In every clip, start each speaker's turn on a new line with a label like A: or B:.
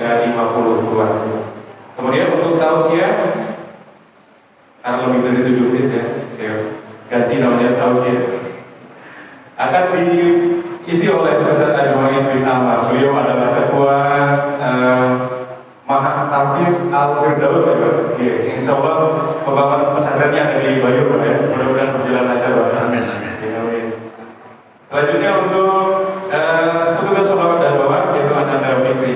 A: 52. Kemudian untuk tausiah, karena lebih dari 7 menit ya, saya ganti namanya tausiah. Akan diisi oleh Ustaz Ajmain bin Ahmad. Beliau adalah ketua Mahat Hafiz Al-Firdaus ya Pak. Oke, insya Allah pembangunan pesantrennya ada di Bayu Pak ya. Mudah-mudahan berjalan lancar Pak. Amin, amin. Amin. Selanjutnya untuk petugas sholawat dan doa yaitu Ananda Fikri.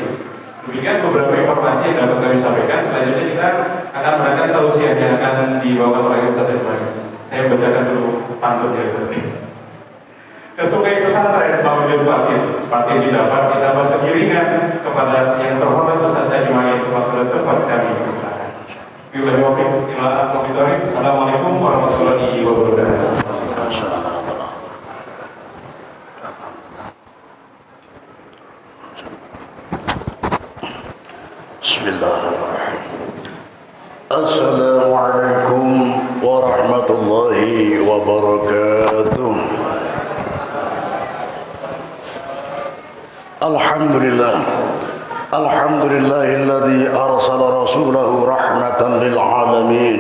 A: Demikian beberapa informasi yang dapat kami sampaikan. Selanjutnya kita akan berangkat tausiah yang akan dibawa oleh Ustaz Ajmain. Saya bacakan dulu pantun ya. Ke sungai pesantren Maujud Patin didapat ditambah segiringan kepada yang terhormat Ustaz Ajmain waktu tepat kami persilakan. Assalamualaikum warahmatullahi wabarakatuh.
B: Bismillahirrahmanirrahim. Assalamualaikum warahmatullahi wabarakatuh. Alhamdulillahilladzi arsala rasulahu rahmatan lil alamin.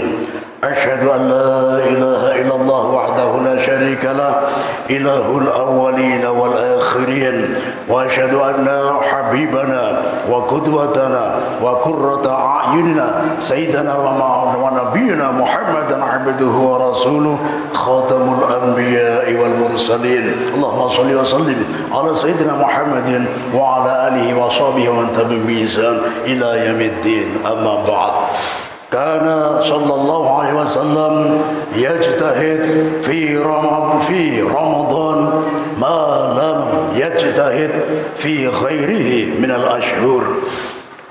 B: Asyhadu an la ilaha illallah wahdahu la syarika lah, ilahul awwalin wal akhirin, wa asyhadu anna habibana wa qudwatana wa qurrata a'yunina sayyidana wa nabiyyina Muhammadan abduhu wa rasuluh khatamul anbiya'i wal mursalin. Allahumma shalli wa sallim ala sayyidina Muhammadin wa ala alihi wa sahbihi wa man tabi'ahum bi ihsan ila yaumiddin. Amma ba'd. كان صلى الله عليه وسلم يجتهد في رمضان ما لم يجتهد في غيره من الأشهر،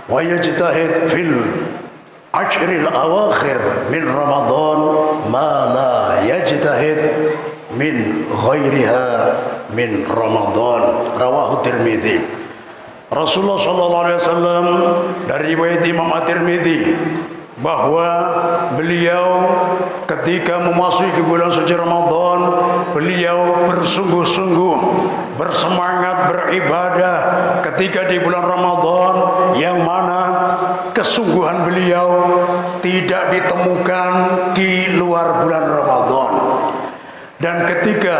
B: ويجتهد في العشر الأواخر من رمضان ما لا يجتهد من غيرها من رمضان. رواه الترمذي. Rasulullah sallallahu alaihi wasallam dari riwayat Imam At-Tirmidzi bahwa beliau ketika memasuki bulan suci Ramadan, beliau bersungguh-sungguh bersemangat beribadah ketika di bulan Ramadan, yang mana kesungguhan beliau tidak ditemukan di luar bulan Ramadan. Dan ketika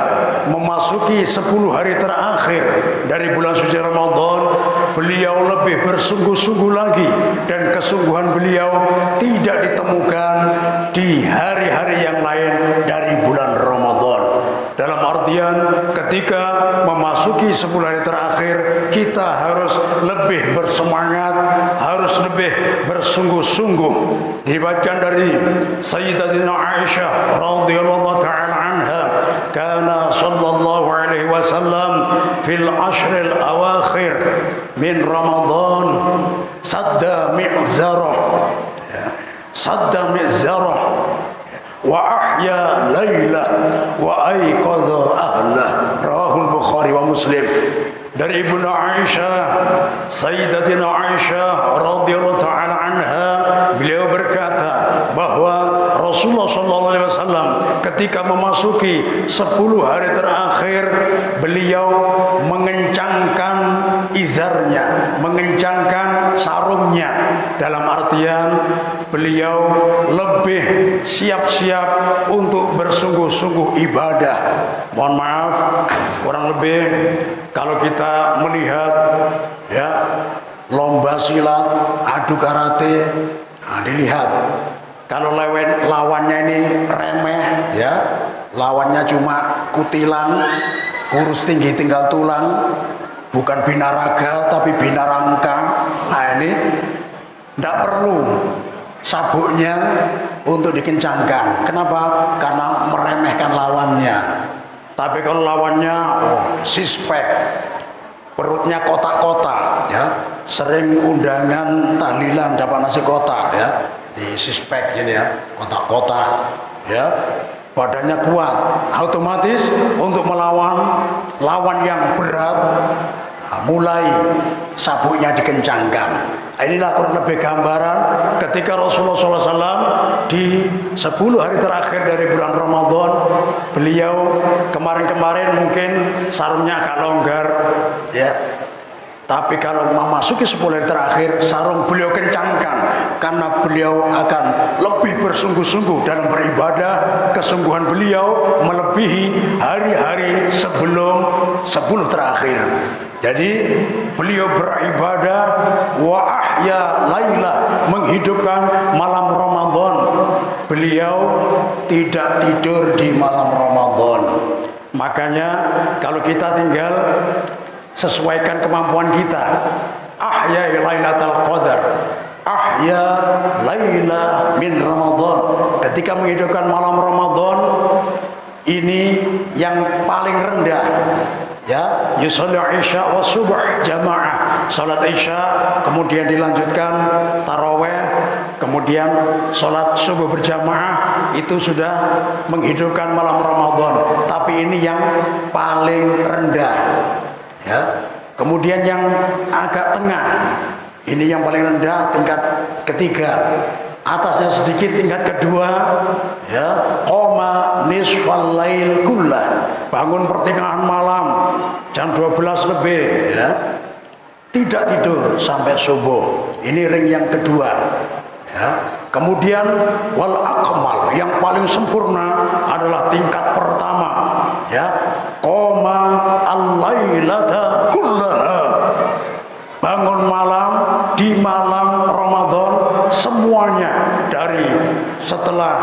B: memasuki 10 hari terakhir dari bulan suci Ramadan, beliau lebih bersungguh-sungguh lagi, dan kesungguhan beliau tidak ditemukan di hari-hari yang lain dari bulan Ramadan. Dalam artian ketika memasuki 10 hari terakhir, kita harus lebih bersemangat, harus lebih bersungguh-sungguh. Diriwayatkan dari Sayyidatina Aisyah radhiyallahu ta'ala anha, kana sallallahu alaihi wasallam fil ashril awakhir min Ramadan sadda mi'zarah wa ahya laylah wa ayqadha ahlah. Rawahul Bukhari wa Muslim. Dari Ibnu Aisyah, Sayyidatina Aisyah radhiyallahu ta'ala anha, beliau berkata bahwa Rasulullah sallallahu alaihi wasallam ketika memasuki 10 hari terakhir, beliau mengencangkan izarnya, mengencangkan sarungnya. Dalam artian beliau lebih siap-siap untuk bersungguh-sungguh ibadah. Mohon maaf, kurang lebih kalau kita melihat ya lomba silat, adu karate, nah, dilihat kalau lawannya ini remeh ya, lawannya cuma kutilang, kurus tinggi tinggal tulang, bukan binaraga tapi binarangka. Nah ini tidak perlu sabuknya untuk dikencangkan. Kenapa? Karena meremehkan lawannya. Tapi kalau lawannya sispek, perutnya kotak-kotak ya, sering undangan tahlilan dapat nasi kotak ya, di sispek ini ya, kotak-kotak ya, badannya kuat, otomatis untuk melawan lawan yang berat, mulai sabuknya dikencangkan. Inilah kurang lebih gambaran ketika Rasulullah SAW di 10 hari terakhir dari bulan Ramadan, beliau kemarin-kemarin mungkin sarungnya agak longgar ya, Tapi kalau memasuki 10 hari terakhir, sarung beliau kencangkan, karena beliau akan lebih bersungguh-sungguh dalam beribadah. Kesungguhan beliau melebihi hari-hari sebelum 10 terakhir. Jadi beliau beribadah, wa ahya laila, menghidupkan malam Ramadan. Beliau tidak tidur di malam Ramadan. Makanya kalau kita tinggal sesuaikan kemampuan kita. Ahya lailatul qadar, ahya laila min Ramadan. Ketika menghidupkan malam Ramadan, ini yang paling rendah. Ya, yusalli isya wa subuh jamaah. Salat isya kemudian dilanjutkan taraweh, kemudian salat subuh berjamaah, itu sudah menghidupkan malam Ramadan. Tapi ini yang paling rendah. Ya. Kemudian yang agak tengah, ini yang paling rendah, tingkat ketiga. Atasnya sedikit tingkat kedua, ya, qoma nisfal lail kullah, bangun pertengahan malam jam 12 lebih, ya, tidak tidur sampai subuh. Ini ring yang kedua, ya. Kemudian wal akmal, yang paling sempurna adalah tingkat pertama, ya, qoma al-lailata kullaha, bangun malam di malam Ramadan semuanya, dari setelah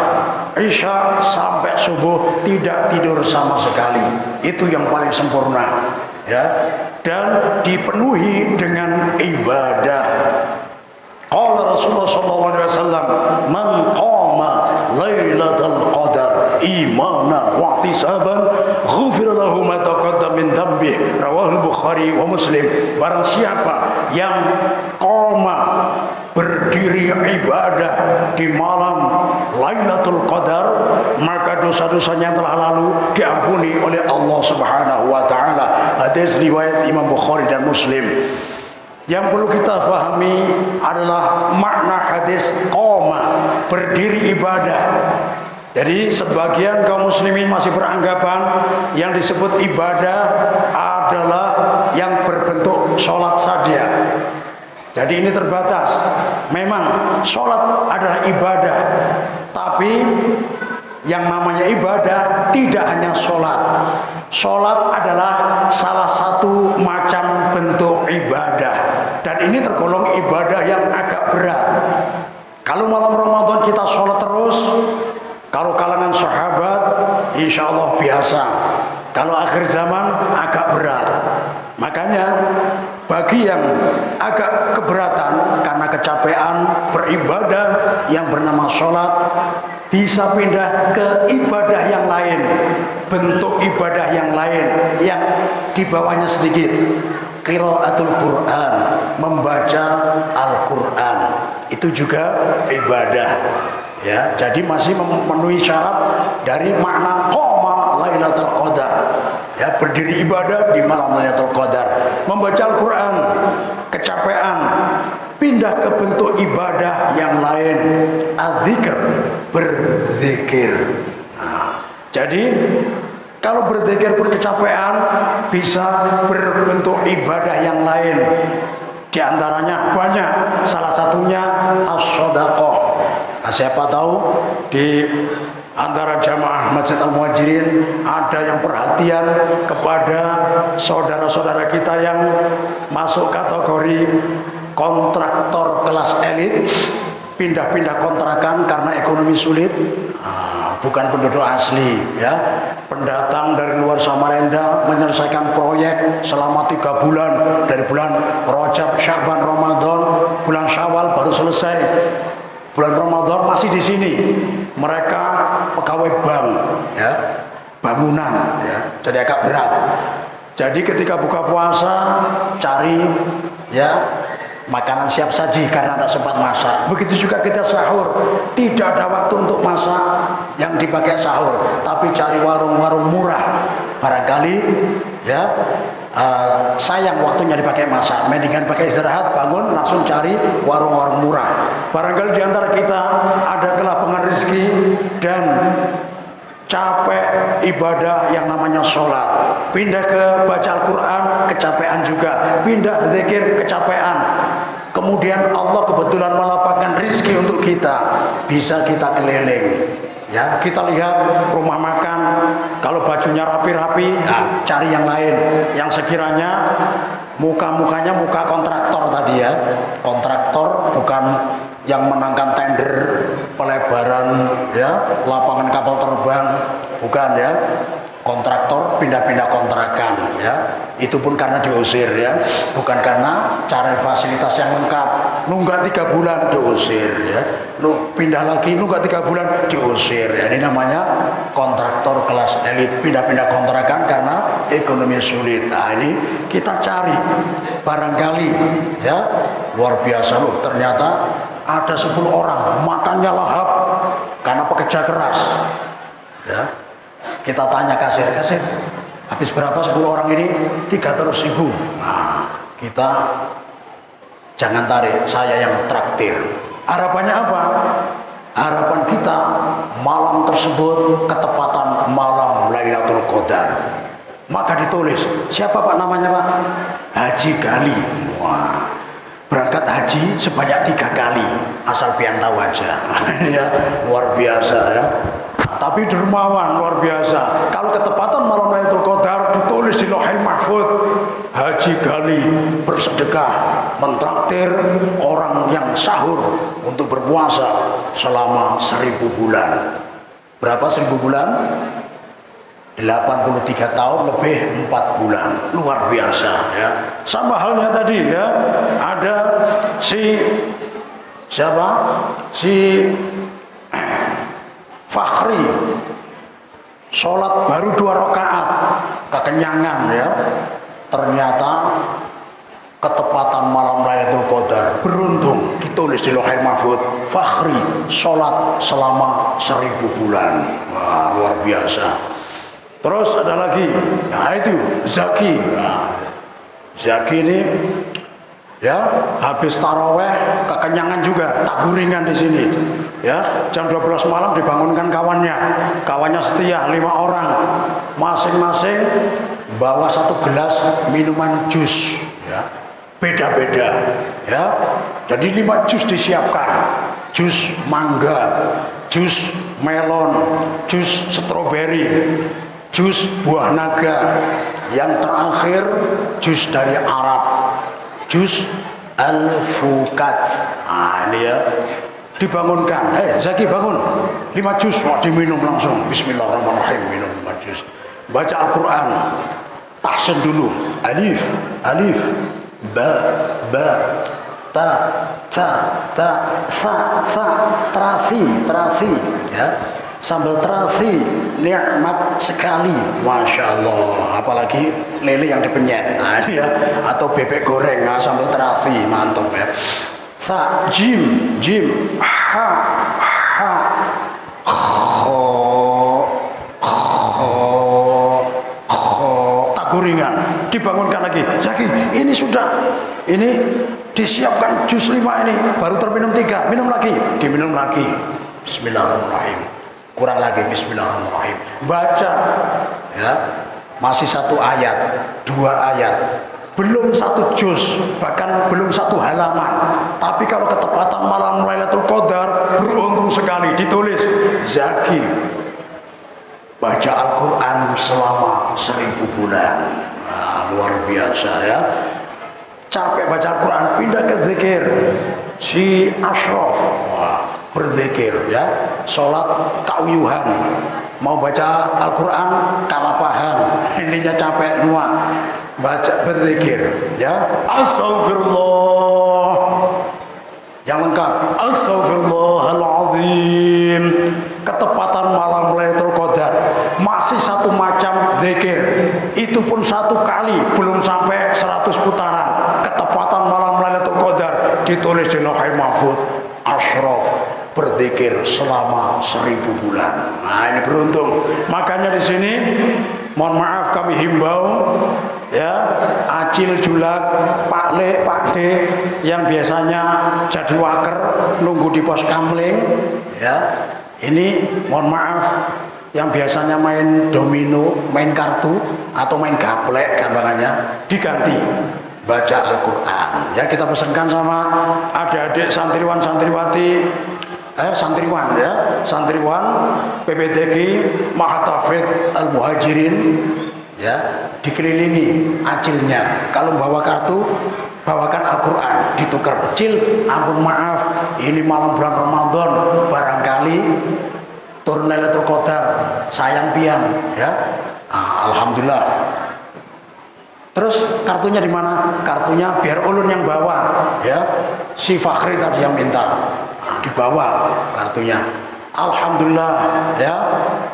B: isya sampai subuh tidak tidur sama sekali. Itu yang paling sempurna, ya, dan dipenuhi dengan ibadah. Qala Rasulullah sallallahu alaihi wasallam, man qama lailatul qadar imanan wa ihtisaban ghufira lahu ma taqaddama min dhanbi. Rawahul Bukhari wa Muslim. Barang siapa yang qama, berdiri ibadah di malam Lailatul Qadar, maka dosa-dosanya yang telah lalu diampuni oleh Allah Subhanahu wa taala. Hadis riwayat Imam Bukhari dan Muslim. Yang perlu kita fahami adalah makna hadis qoma, berdiri ibadah. Jadi sebagian kaum muslimin masih beranggapan yang disebut ibadah adalah yang berbentuk sholat saja. Jadi ini terbatas. Memang sholat adalah ibadah, tapi yang namanya ibadah tidak hanya sholat. Sholat adalah salah satu macam bentuk ibadah, dan ini tergolong ibadah yang agak berat. Kalau malam Ramadan kita sholat terus, kalau kalangan sahabat insya Allah biasa. Kalau akhir zaman agak berat. Makanya bagi yang agak keberatan karena kecapean beribadah yang bernama sholat, bisa pindah ke ibadah yang lain, bentuk ibadah yang lain yang di bawahnya sedikit. Qiraatul Quran, membaca Al-Quran, itu juga ibadah. Ya, jadi masih memenuhi syarat dari makna qoma Lailatul Qadar. Ya, berdiri ibadah di malam Lailatul Qadar, membaca Al-Quran, kecapean, pindah ke bentuk ibadah yang lain, adzikr, berzikir. Nah, jadi kalau berzikir pun kecapean, bisa berbentuk ibadah yang lain. Di antaranya banyak, salah satunya as-shadaqah. Nah, siapa tahu di antara jamaah Masjid Al-Muhajirin ada yang perhatian kepada saudara-saudara kita yang masuk kategori kontraktor kelas elit, pindah-pindah kontrakan karena ekonomi sulit. Bukan penduduk asli, ya, pendatang dari luar Samarinda menyelesaikan proyek selama 3 bulan, dari bulan Rajab, Syaban, Ramadan, bulan Syawal baru selesai. Bulan Ramadan masih di sini. Mereka pegawai bank, ya, bangunan, ya, jadi agak berat. Jadi ketika buka puasa cari, ya, makanan siap saji karena tidak sempat masak. Begitu juga kita sahur, tidak ada waktu untuk masak yang dipakai sahur, tapi cari warung-warung murah. Barangkali, ya, sayang waktunya dipakai masak, mendingan pakai istirahat, bangun langsung cari warung-warung murah. Barangkali di antara kita ada kelapangan rezeki dan capek ibadah yang namanya sholat, pindah ke baca Al-Quran, kecapean juga, pindah zikir, kecapean. Kemudian Allah kebetulan melapangkan rizki untuk kita, bisa kita keliling. Ya, kita lihat rumah makan, kalau bajunya rapi-rapi, ya, cari yang lain, yang sekiranya muka-mukanya muka kontraktor tadi ya, kontraktor bukan yang menangkan tender pelebaran ya lapangan kapal terbang, bukan ya, kontraktor pindah-pindah kontrakan ya, itu pun karena diusir ya, bukan karena cari fasilitas yang lengkap, nunggak 3 bulan diusir ya, pindah lagi nunggak 3 bulan diusir ya. Ini namanya kontraktor kelas elit, pindah-pindah kontrakan karena ekonomi sulit. Nah ini kita cari, barangkali ya luar biasa loh, ternyata ada 10 orang makannya lahap karena pekerja keras ya. Kita tanya kasir, habis berapa 10 orang ini? 300.000. Nah, kita jangan tarik, saya yang traktir. Harapannya apa? Harapan kita malam tersebut ketepatan malam Lailatul Qadar. Maka ditulis, siapa Pak namanya Pak? Haji Gali. Wah, berangkat haji sebanyak 3 kali, asal pian tahu aja. Ini ya luar biasa ya. Tapi dermawan luar biasa. Kalau ketepatan malam Lailatul Qadar ditulis di Lauhul Mahfuz, Haji Gali bersedekah mentraktir orang yang sahur untuk berpuasa selama 1000 bulan. Berapa 1000 bulan? 83 tahun lebih 4 bulan. Luar biasa ya. Sama halnya tadi ya, ada siapa? Si Fakhri sholat baru 2 rakaat kekenyangan ya, ternyata ketepatan malam Lailatul Qadar, beruntung ditulis di Lauhul Mahfuz, Fakhri sholat selama 1000 bulan. Wah, luar biasa. Terus ada lagi, nah itu Zaki. Nah, Zaki ini ya habis taraweh kekenyangan juga, tak guringan di sini ya, jam 12 malam dibangunkan kawannya setia 5 orang, masing-masing bawa 1 gelas minuman jus ya, beda-beda ya, jadi 5 jus disiapkan, jus mangga, jus melon, jus stroberi, jus buah naga, yang terakhir jus dari Arab, jus al-fukat. Nah ini ya, dibangunkan, Zaki bangun, 5 jus, mau diminum langsung, bismillahirrahmanirrahim, minum 5 jus, baca Al-Quran, tahsin dulu, alif, alif, ba, ta, sa, terasi ya, sambal terasi nikmat sekali, masya Allah, apalagi lele yang dipenyet, nah, ya, atau bebek goreng, nah, sambal terasi mantap ya. Sa, jim, ha, kho, tak gorengan, dibangunkan lagi, Zaki, ini sudah, ini disiapkan jus 5 ini, baru terminum 3, minum lagi, diminum lagi, bismillahirrahmanirrahim, kurang lagi, bismillahirrahmanirrahim, baca ya, masih 1 ayat, 2 ayat, belum 1 juz, bahkan belum 1 halaman, tapi kalau ketepatan malam Lailatul Qadar beruntung sekali, ditulis Zaki baca Al-Quran selama 1000 bulan. Nah, luar biasa ya, capek baca Al-Quran, pindah ke zikir. Si Ashraf, wah, berzikir ya, sholat kauyuhan, mau baca Al-Quran kalapahan, ininya capek semua, baca berzikir ya, astagfirullah yang lengkap, astagfirullahaladzim, ketepatan malam Lailatul Qadar masih 1 macam zikir, itu pun 1 kali, belum sampai 100 putaran, ketepatan malam Lailatul Qadar ditulis di Lauhul Mahfuz, Ashraf berzikir selama 1000 bulan. Nah ini beruntung, makanya di sini mohon maaf kami himbau ya, Acil, Julak, Pak Le, Pak D yang biasanya jadi waker nunggu di pos kamling ya, ini mohon maaf yang biasanya main domino, main kartu atau main gaplek gampangannya diganti baca Al-Quran. Ya, kita pesankan sama adik-adik santriwan santriwati santriwan ya, santriwan PPTG Mahatafid Al-Muhajirin ya, dikelilingi acilnya. Kalau bawa kartu bawakan Al-Quran, ditukar. Cil, ampun maaf, ini malam bulan Ramadan, barangkali turun Lailatul Qadar, sayang pian ya. Alhamdulillah. Terus kartunya di mana? Kartunya biar ulun yang bawa ya. Si Fakhri tadi yang minta. Dibawa kartunya. Alhamdulillah ya,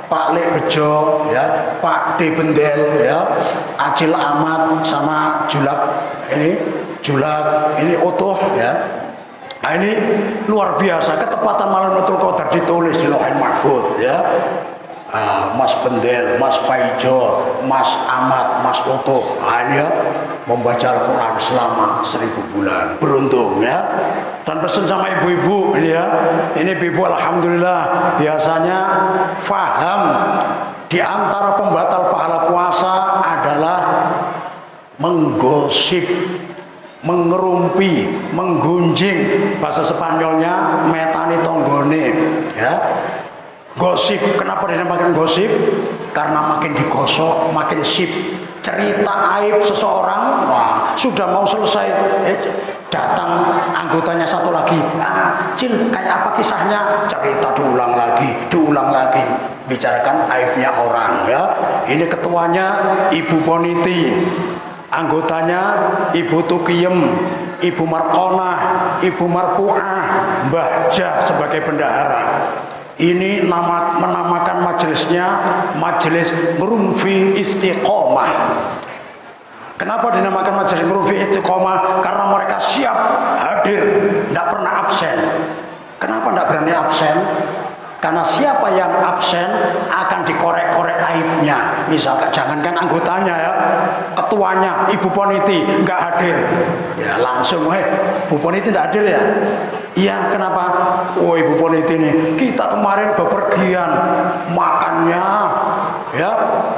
B: Pak Lek Bejo ya, Pak D Bendel ya, Acil Ahmad sama Julak ini utuh ya. Nah, ini luar biasa, ketepatan malam Lailatul Qadar ditulis di Lauhul Mahfuz ya. Mas Bendel, Mas Paijo, Mas Ahmad, Mas Utuh, ini ya, membaca Al-Quran selama 1000 bulan, beruntung ya. Dan pesan sama ibu-ibu ini ya, ini ibu alhamdulillah biasanya faham di antara pembatal pahala puasa adalah menggosip, mengerumpi, menggunjing, bahasa Spanyolnya metani tonggone ya. Gosip, kenapa dinamakan gosip? Karena makin digosok, makin sip. Cerita aib seseorang, wah, sudah mau selesai, datang anggotanya satu lagi. Cil, kayak apa kisahnya? Cerita diulang lagi, bicarakan aibnya orang ya. Ini ketuanya Ibu Boniti, anggotanya Ibu Tukiem, Ibu Markonah, Ibu Marpuah, Mbah Jah sebagai bendahara. Ini menamakan majelisnya Majelis Ngerumfi Istiqomah. Kenapa dinamakan Majelis Ngerumfi Istiqomah? Karena mereka siap hadir, tidak pernah absen. Kenapa tidak berani absen? Karena siapa yang absen akan dikorek-korek aibnya. Misalkan jangankan anggotanya ya, ketuanya Ibu Poniti nggak hadir, ya langsung, Bu Poniti nggak hadir ya? Iya, kenapa? Oh, Ibu Poniti ini, kita kemarin bepergian, makannya ya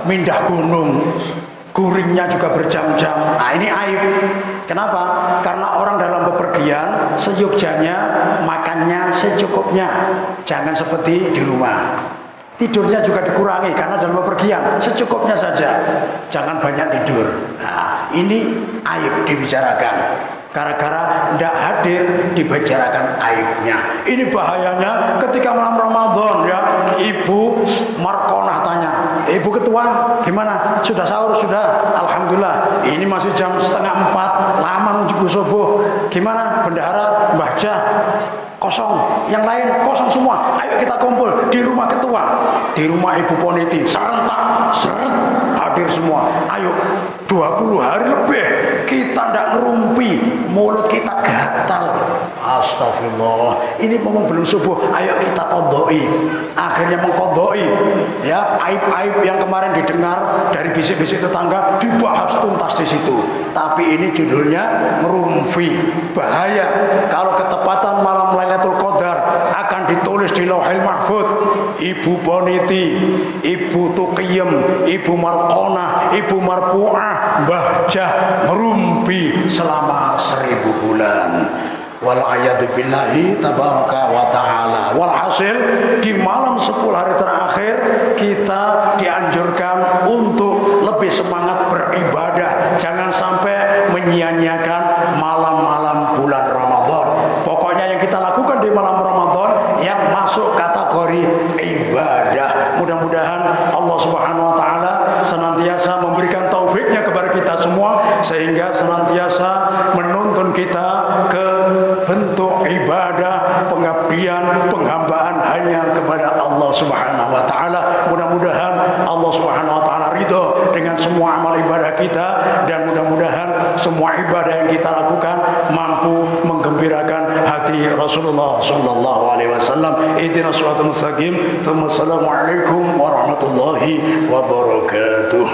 B: mindah gunung, guringnya juga berjam-jam. Nah, ini aib. Kenapa? Karena orang dalam bepergian seyogjanya makannya secukupnya, jangan seperti di rumah. Tidurnya juga dikurangi karena dalam bepergian secukupnya saja, jangan banyak tidur. Nah, ini aib dibicarakan. Gara-gara tidak hadir dibicarakan aibnya. Ini bahayanya ketika malam Ramadan ya. Ibu Markonah tanya, Ibu Ketua gimana? Sudah sahur? Sudah, alhamdulillah. Ini masih jam 3:30, lama menuju subuh. Gimana bendahara, Mbah Jah? Kosong, yang lain kosong semua. Ayo kita kumpul di rumah ketua, di rumah Ibu Poniti, serentak, seret, hadir semua. Ayo 20 hari lebih kita tidak ngerumpi, mulut kita gatal. Astagfirullah, ini ngomong belum subuh, ayo kita kodoi. Akhirnya mengkodoi ya, aib-aib yang kemarin didengar dari bisik-bisik tetangga dibahas tuntas di situ. Tapi ini judulnya ngerumpi, bahaya. Kalau ketepatan malam Lailatul Qadar akan ditulis di Lauhul Mahfuz, Ibu Boniti, Ibu Tukiem, Ibu Markonah, Ibu Marpuah, Mbah Jah merumpi selama 1000 bulan. Walayadu billahi tabaraka wa ta'ala. Walhasil di malam 10 hari terakhir kita dianjurkan untuk lebih semangat beribadah. Jangan sampai menyia-nyiakan malam-malam bulan Ramadan. Pokoknya yang kita lakukan di malam Ramadan yang masuk kategori ibadah. Mudah-mudahan Allah Subhanahu wa taala senantiasa memberikan taufiknya kepada kita semua sehingga senantiasa menuntun kita ke bentuk ibadah, pengabdian, penghambaan hanya kepada Allah Subhanahu wa taala. Mudah-mudahan Allah Subhanahu wa taala ridho dengan semua amal ibadah kita dan mudah-mudahan semua ibadah yang kita lakukan mampu menggembirakan hati Rasulullah sallallahu alaihi wasallam. Ihdinas shiratal mustaqim. Assalamualaikum warahmatullahi wabarakatuh.